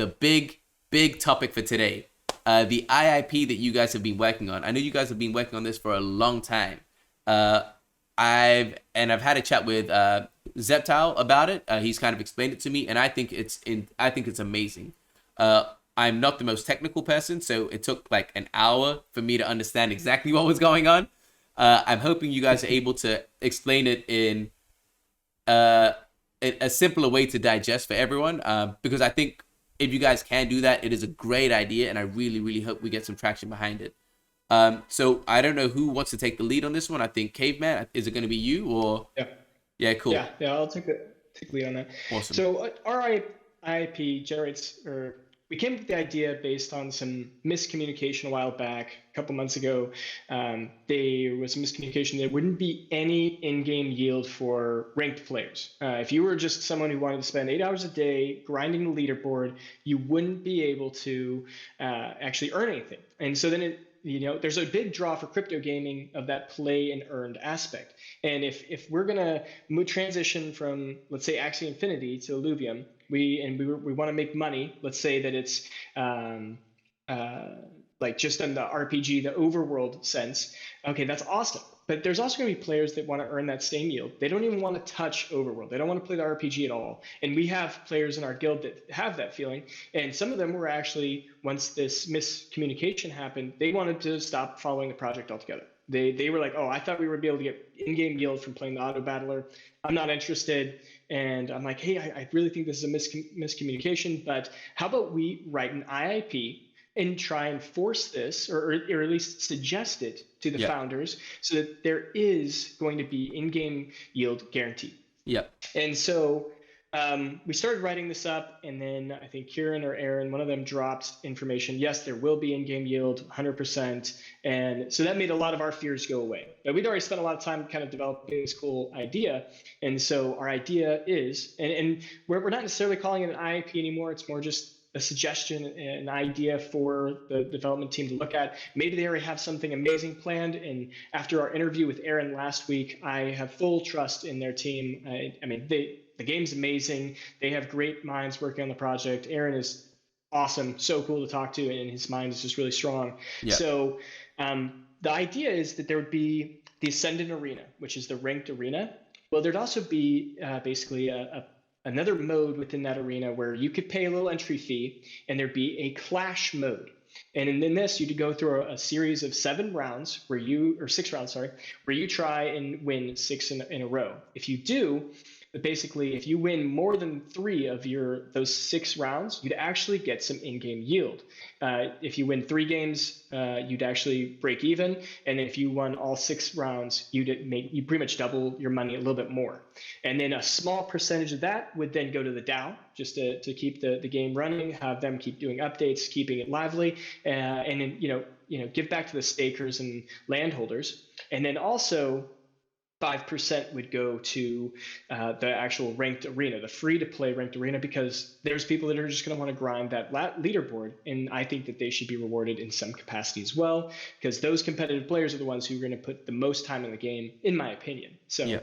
the big topic for today. The IIP that you guys have been working on. I know you guys have been working on this for a long time. I've had a chat with Zeptile about it. He's kind of explained it to me, and I think it's amazing. I'm not the most technical person, so it took like an hour for me to understand exactly what was going on. I'm hoping you guys are able to explain it in a simpler way to digest for everyone, because I think if you guys can do that, it is a great idea, and I really hope we get some traction behind it. So I don't know who wants to take the lead on this one. I think Caveman, is it going to be you or? Yeah. Yeah, cool. Yeah, I'll take the lead on that. Awesome. So our IIP generates, or we came up with the idea based on some miscommunication a while back, a couple months ago. There was miscommunication. There wouldn't be any in-game yield for ranked players. If you were just someone who wanted to spend 8 hours a day grinding the leaderboard, you wouldn't be able to actually earn anything. And so then there's a big draw for crypto gaming of that play and earned aspect. And if we're gonna transition from, let's say, Axie Infinity to Illuvium, we want to make money. Let's say that it's like just in the RPG, the overworld sense. Okay, that's awesome. But there's also going to be players that want to earn that same yield. They don't even want to touch overworld. They don't want to play the RPG at all. And we have players in our guild that have that feeling. And some of them were actually, once this miscommunication happened, they wanted to stop following the project altogether. They were like, oh, I thought we would be able to get in-game yield from playing the auto battler. I'm not interested. And I'm like, hey, I really think this is a miscommunication, but how about we write an IIP and try and force this, or at least suggest it to the founders, so that there is going to be in-game yield guaranteed. Yeah. And so we started writing this up, and then I think Kieran or Aaron, one of them, dropped information. Yes, there will be in-game yield, 100%. And so that made a lot of our fears go away. But we'd already spent a lot of time kind of developing this cool idea. And so our idea is, and we're not necessarily calling it an IIP anymore. It's more just a suggestion, an idea for the development team to look at. Maybe they already have something amazing planned. And after our interview with Aaron last week, I have full trust in their team. I mean, the game's amazing. They have great minds working on the project. Aaron is awesome, so cool to talk to, and his mind is just really strong. Yeah. So the idea is that there would be the Ascendant Arena, which is the ranked arena. Well, there'd also be basically another mode within that arena where you could pay a little entry fee, and there'd be a clash mode. And in this, you'd go through a series of 6 rounds, where you try and win 6 in a row. If you do, basically, if you win more than 3 of those 6 rounds, you'd actually get some in-game yield. If you win 3 games, you'd actually break even, and if you won all 6 rounds, you pretty much double your money, a little bit more. And then a small percentage of that would then go to the DAO, just to keep the game running, have them keep doing updates, keeping it lively, and then give back to the stakers and landholders. And then also 5% would go to the actual ranked arena, the free-to-play ranked arena, because there's people that are just going to want to grind that leaderboard, and I think that they should be rewarded in some capacity as well, because those competitive players are the ones who are going to put the most time in the game, in my opinion. So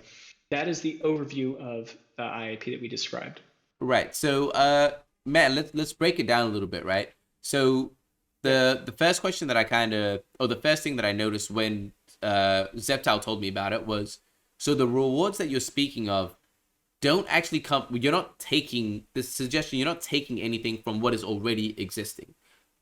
that is the overview of the IIP that we described. Right. So, Matt, let's break it down a little bit, right? So the first question that the first thing that I noticed when Zeptile told me about it was, so the rewards that you're speaking of don't actually come, you're not taking anything from what is already existing.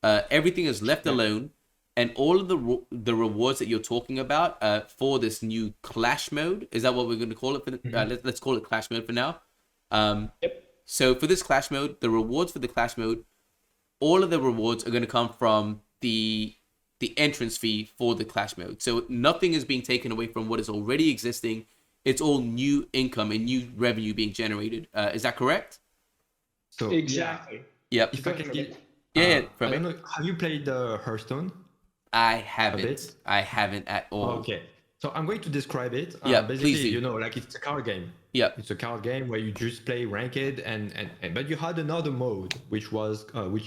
Everything is left alone, and all of the rewards that you're talking about for this new clash mode, is that what we're going to call it? Let's call it clash mode for now. So for this clash mode, the rewards for the clash mode, all of the rewards are going to come from the entrance fee for the clash mode. So nothing is being taken away from what is already existing. It's all new income and new revenue being generated. Is that correct? So exactly. Yep. If I can get, I don't know, have you played Hearthstone? I haven't. I haven't at all. Okay. So I'm going to describe it. Basically, like it's a card game. Yeah. It's a card game where you just play ranked, but you had another mode which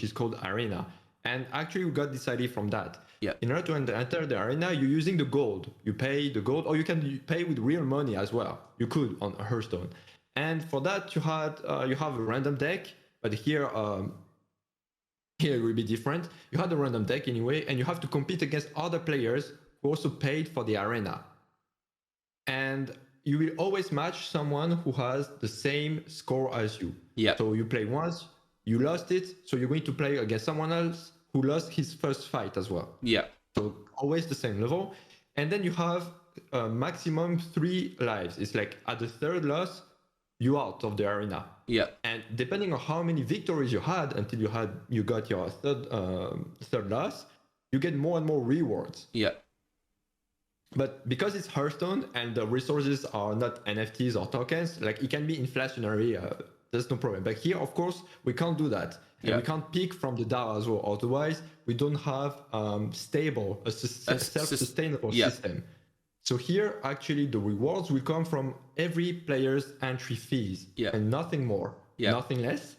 is called Arena. And actually we got this idea from that. Yeah. In order to enter the arena, you're using the gold. You pay the gold, or you can pay with real money as well. You could on Hearthstone. And for that, you have a random deck. But here, Here it will be different. You had a random deck anyway, and you have to compete against other players who also paid for the arena. And you will always match someone who has the same score as you. Yeah. So you play once, you lost it, so you're going to play against someone else who lost his first fight as well. Yeah. So always the same level. And then you have maximum 3 lives. It's like at the third loss, you're out of the arena. Yeah. And depending on how many victories you had until you got your third loss, you get more and more rewards. Yeah. But because it's Hearthstone and the resources are not NFTs or tokens, like it can be inflationary. There's no problem. But here, of course, we can't do that. And we can't pick from the DAO as well. Otherwise, we don't have self-sustainable system. So here, actually, the rewards will come from every player's entry fees and nothing more, nothing less.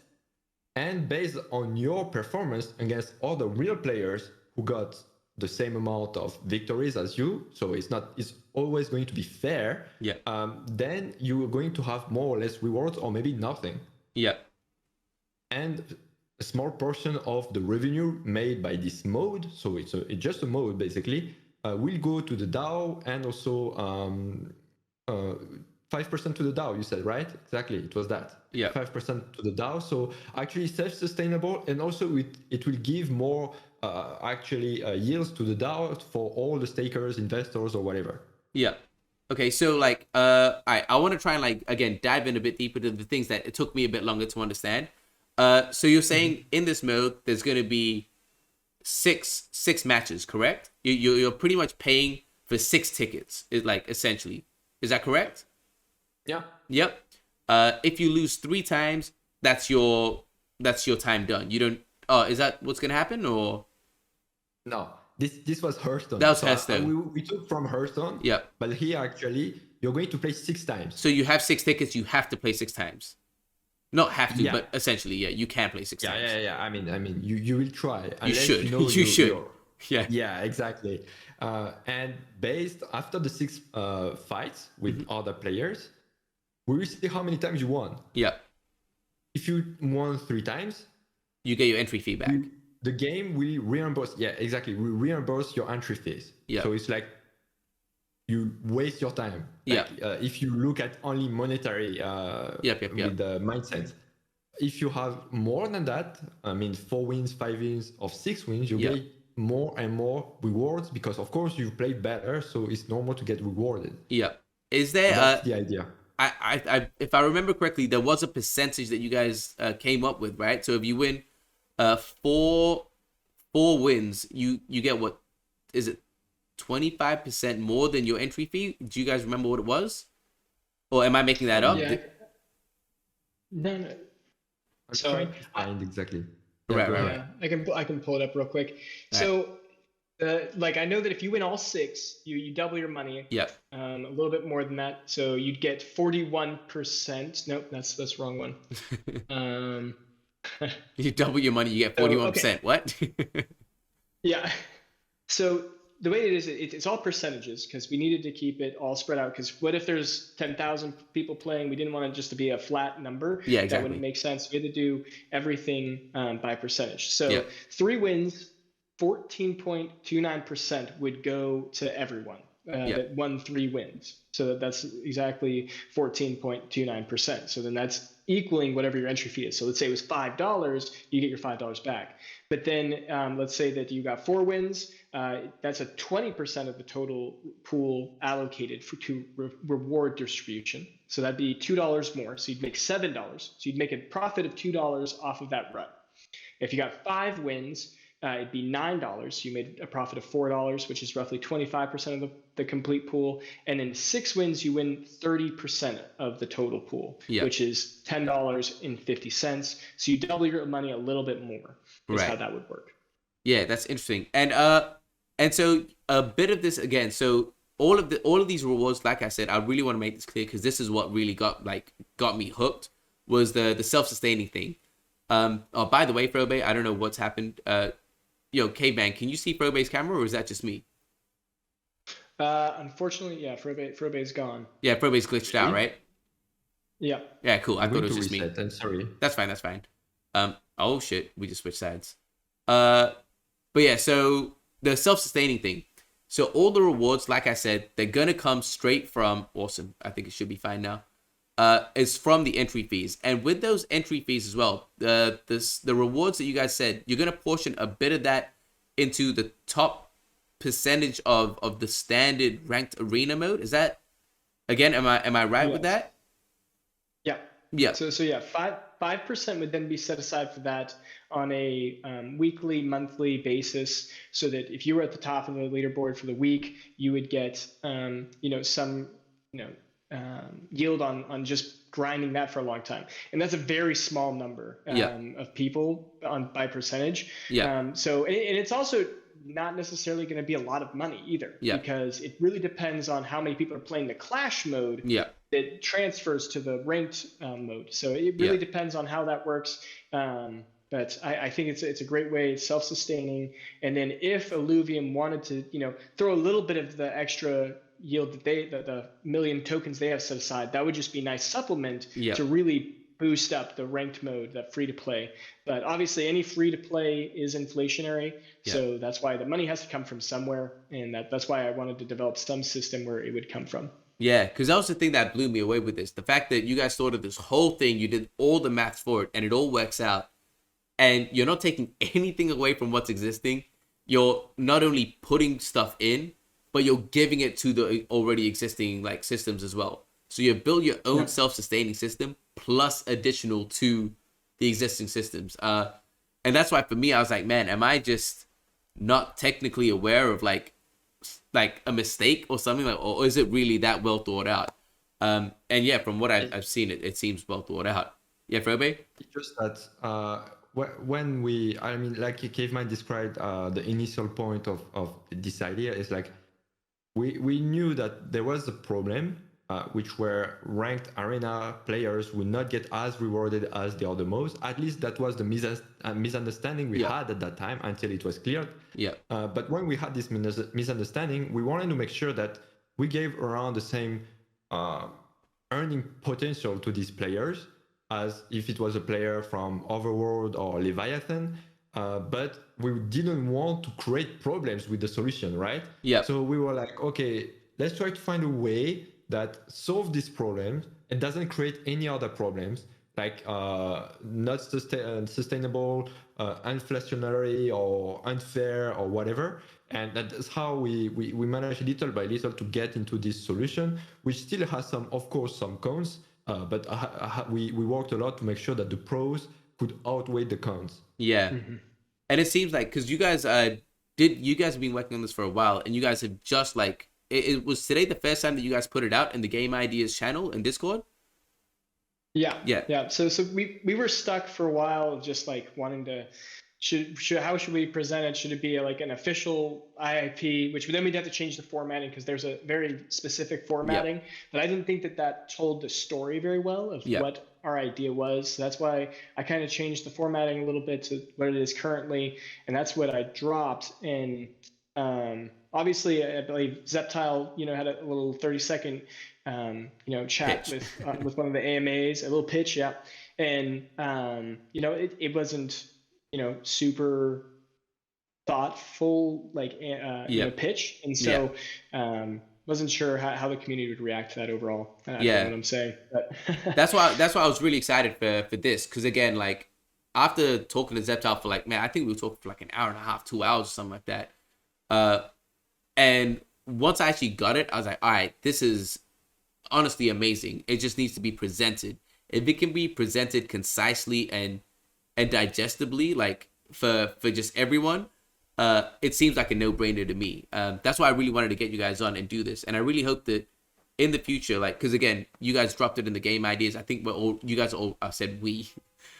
And based on your performance against all the real players who got the same amount of victories as you, so it's always going to be fair. Then you are going to have more or less rewards, or maybe nothing. And a small portion of the revenue made by this mode, so it's just a mode basically, will go to the DAO, and also 5% to the DAO, you said, right? Exactly, it was that. 5% to the DAO. So actually self-sustainable, and also it will give more yields to the DAO for all the stakers, investors, or whatever. Okay, so like I want to try and like again dive in a bit deeper to the things that it took me a bit longer to understand. So you're saying in this mode there's going to be six matches, correct? You're pretty much paying for 6 tickets, like essentially. Is that correct? Yeah. Yep. If you lose 3 times, that's your time done. You don't. Oh, is that what's gonna happen, or? No, this was Hearthstone. That was Hearthstone. We took from Hearthstone. Yeah. But here actually, you're going to play 6 times. So you have 6 tickets. You have to play 6 times. Not have to, but essentially, you can play 6 times. Yeah. I mean, you will try. You should. You should. Yeah, exactly. And based after the 6 fights with other players, we will see how many times you won. Yeah. If you won 3 times, you get your entry fee back. The game will reimburse. Yeah, exactly. We reimburse your entry fees. Yeah. So it's like you waste your time. Like, if you look at only monetary with the mindset. If you have more than that, I mean 4 wins, 5 wins, or 6 wins, you get more and more rewards, because of course you played better, so it's normal to get rewarded. Is there that's the idea? I if I remember correctly, there was a percentage that you guys came up with, right? So if you win 4 wins, you get, what is it, 25% more than your entry fee? Do you guys remember what it was, or am I making that up? No. I'm trying to find exactly. Right. I can pull it up real quick. So, like, I know that if you win all 6, you double your money. A little bit more than that, so you'd get 41%. Nope, that's the wrong one. You double your money, you get 41%. What? So the way it is, it's all percentages, because we needed to keep it all spread out. Because what if there's 10,000 people playing? We didn't want it just to be a flat number. Exactly. That wouldn't make sense. We had to do everything by percentage. So 3 wins, 14.29% would go to everyone that won 3 wins. So that's exactly 14.29%. So then that's equaling whatever your entry fee is. So let's say it was $5, you get your $5 back. But then let's say that you got 4 wins. That's a 20% of the total pool allocated to reward distribution. So that'd be $2 more. So you'd make $7. So you'd make a profit of $2 off of that run. If you got 5 wins, it'd be $9. You made a profit of $4, which is roughly 25% of the complete pool. And in 6 wins, you win 30% of the total pool, which is $10.50. So you double your money a little bit more. Is how that would work. Yeah, that's interesting. And so a bit of this again. So all of these rewards, like I said, I really want to make this clear, because this is what really got me hooked, was the self-sustaining thing. Oh, by the way, Frobei, I don't know what's happened. Caveman, can you see Frobei's camera, or is that just me? Unfortunately, Frobei's gone. Yeah, Frobei's glitched out, right? Yeah. Yeah, cool. I thought it was just me. I'm sorry. That's fine. Oh shit, we just switched sides. But yeah, so the self-sustaining thing. So all the rewards, like I said, they're gonna come straight from awesome. I think it should be fine now. Is from the entry fees, and with those entry fees as well, the rewards that you guys said, you're gonna portion a bit of that into the top percentage of the standard ranked arena mode. Is that again? Am I right with that? Yeah. Yeah. So yeah, 5% would then be set aside for that on a weekly, monthly basis, so that if you were at the top of the leaderboard for the week, you would get some yield on just grinding that for a long time, and that's a very small number of people by percentage. So and it's also not necessarily going to be a lot of money either, because it really depends on how many people are playing the clash mode. That transfers to the ranked mode. So it really depends on how that works. But I think it's a great way. It's self-sustaining. And then if Illuvium wanted to, throw a little bit of the extra yield that the million tokens they have set aside, that would just be a nice supplement to really boost up the ranked mode, that free to play. But obviously any free to play is inflationary. So that's why the money has to come from somewhere. And that's why I wanted to develop some system where it would come from. Yeah, because that was the thing that blew me away with this. The fact that you guys thought of this whole thing, you did all the maths for it, and it all works out. And you're not taking anything away from what's existing. You're not only putting stuff in, but you're giving it to the already existing like systems as well. So you build your own self-sustaining system plus additional to the existing systems. And that's why for me, I was like, man, am I just not technically aware of like a mistake or something, like, or is it really that well thought out? And yeah, from what I've seen, it seems well thought out. Yeah, Frobei? It's just that when like Caveman described, the initial point of this idea is like we knew that there was a problem, which were ranked arena players would not get as rewarded as the other modes. At least that was the misunderstanding we had at that time until it was cleared. But when we had this misunderstanding, we wanted to make sure that we gave around the same earning potential to these players as if it was a player from Overworld or Leviathan. But we didn't want to create problems with the solution, right? So we were like, okay, let's try to find a way that solve this problem and doesn't create any other problems, like not sustainable, inflationary or unfair or whatever. And that's how we managed little by little to get into this solution, which still has some, of course, some cons, but we worked a lot to make sure that the pros could outweigh the cons. And it seems like, because you guys have been working on this for a while, and you guys have just like, it was today the first time that you guys put it out in the Game Ideas channel in Discord? Yeah. So we were stuck for a while, just like wanting to, how should we present it? Should it be like an official IIP, which then we'd have to change the formatting because there's a very specific formatting. But I didn't think that told the story very well of what our idea was. So that's why I kind of changed the formatting a little bit to what it is currently, and that's what I dropped. And obviously, I believe Zeptile, had a little 30-second, chat with one of the AMAs, a little pitch, and it wasn't, super thoughtful, like pitch, and so wasn't sure how the community would react to that overall. I don't know what I'm saying, but that's why I was really excited for this, because again, like after talking to Zeptile for like, man, I think we were talking for like an hour and a half, 2 hours, or something like that. And once I actually got it, I was like, all right, this is honestly amazing. It just needs to be presented. If it can be presented concisely and digestibly, like for just everyone, it seems like a no-brainer to me. That's why I really wanted to get you guys on and do this. And I really hope that in the future, like, because again, you guys dropped it in the Game Ideas. I think you guys all, I said we,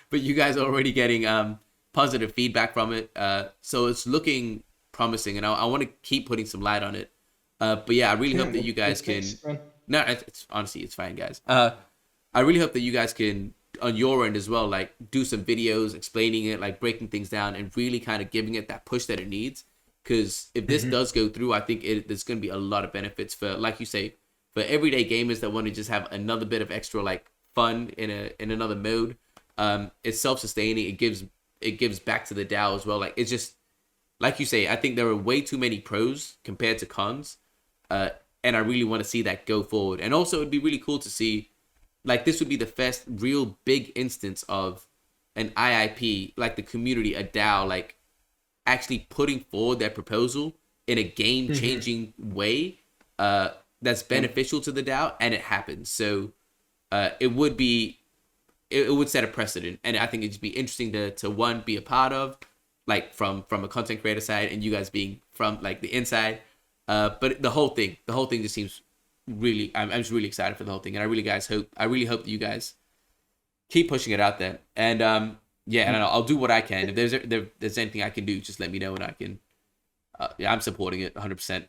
but you guys are already getting positive feedback from it. So it's looking promising, and I want to keep putting some light on it. But yeah, I really hope that you guys can. No, it's honestly, it's fine, guys. I really hope that you guys can, on your end as well, like do some videos explaining it, like breaking things down and really kind of giving it that push that it needs. Because if this does go through, I think there's going to be a lot of benefits for, like you say, for everyday gamers that want to just have another bit of extra like fun in another mode. It's self-sustaining. It gives it gives back to the DAO as well. Like, it's just, like you say, I think there are way too many pros compared to cons. And I really want to see that go forward. And also, it'd be really cool to see, like, this would be the first real big instance of an IIP, like the community, a DAO, like, actually putting forward their proposal in a game-changing way that's beneficial to the DAO, and it happens. So it would set a precedent, and I think it'd just be interesting to one, be a part of, like, from a content creator side, and you guys being from, like, the inside. But the whole thing just seems really, I'm just really excited for the whole thing, and I really hope that you guys keep pushing it out there. And yeah, and I'll do what I can. If there's anything I can do, just let me know, and I can. Yeah, I'm supporting it 100%.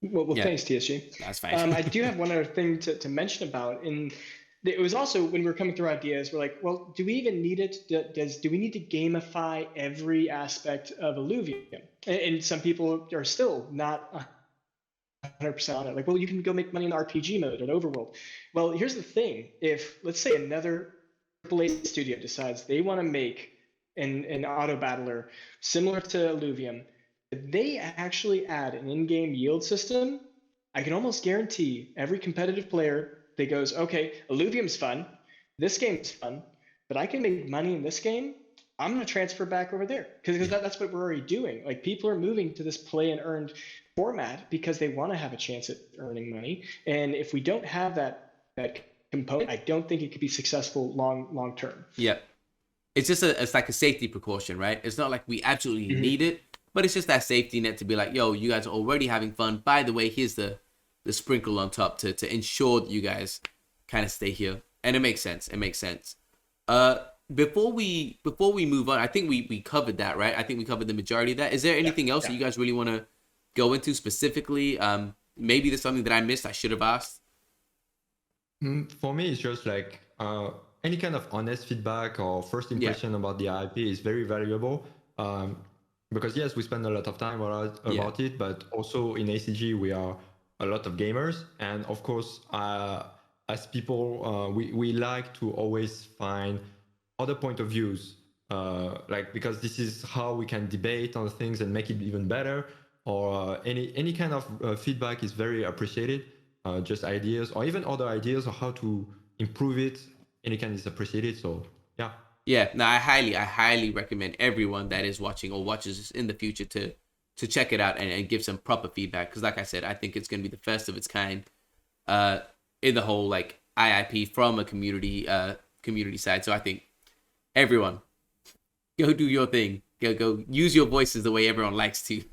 Well, yeah. Thanks, TSG. That's fine. I do have one other thing to mention about. And it was also, when we were coming through ideas, we're like, well, do we even need it? Do we need to gamify every aspect of Illuvium? And some people are still not 100% on it. Like, well, you can go make money in the RPG mode or the overworld. Well, here's the thing. If, let's say, another AAA studio decides they want to make an auto battler similar to Illuvium, if they actually add an in-game yield system, I can almost guarantee every competitive player that goes, okay, Illuvium's fun, this game's fun, but I can make money in this game, I'm going to transfer back over there. Because that's what we're already doing. Like, people are moving to this play and earned format because they want to have a chance at earning money. And if we don't have that component, I don't think it could be successful long term. Yeah. It's just it's like a safety precaution, right? It's not like we absolutely need it, but it's just that safety net to be like, yo, you guys are already having fun. By the way, here's the sprinkle on top to ensure that you guys kind of stay here. And it makes sense. Before we move on, I think we covered that, right? I think we covered the majority of that. Is there anything else that you guys really want to go into specifically? Maybe there's something that I missed I should have asked. For me, it's just like any kind of honest feedback or first impression about the IP is very valuable. Because yes, we spend a lot of time about it, but also in ACG we are a lot of gamers, and of course, as people, we like to always find other point of views, like, because this is how we can debate on things and make it even better. Or any kind of feedback is very appreciated. Just ideas or even other ideas of how to improve it, any kind is appreciated. So yeah. Yeah, no, I highly recommend everyone that is watching or watches this in the future to check it out and give some proper feedback. Because like I said, I think it's going to be the first of its kind in the whole, like, IIP from a community side. So I think everyone, go do your thing. Go use your voices the way everyone likes to.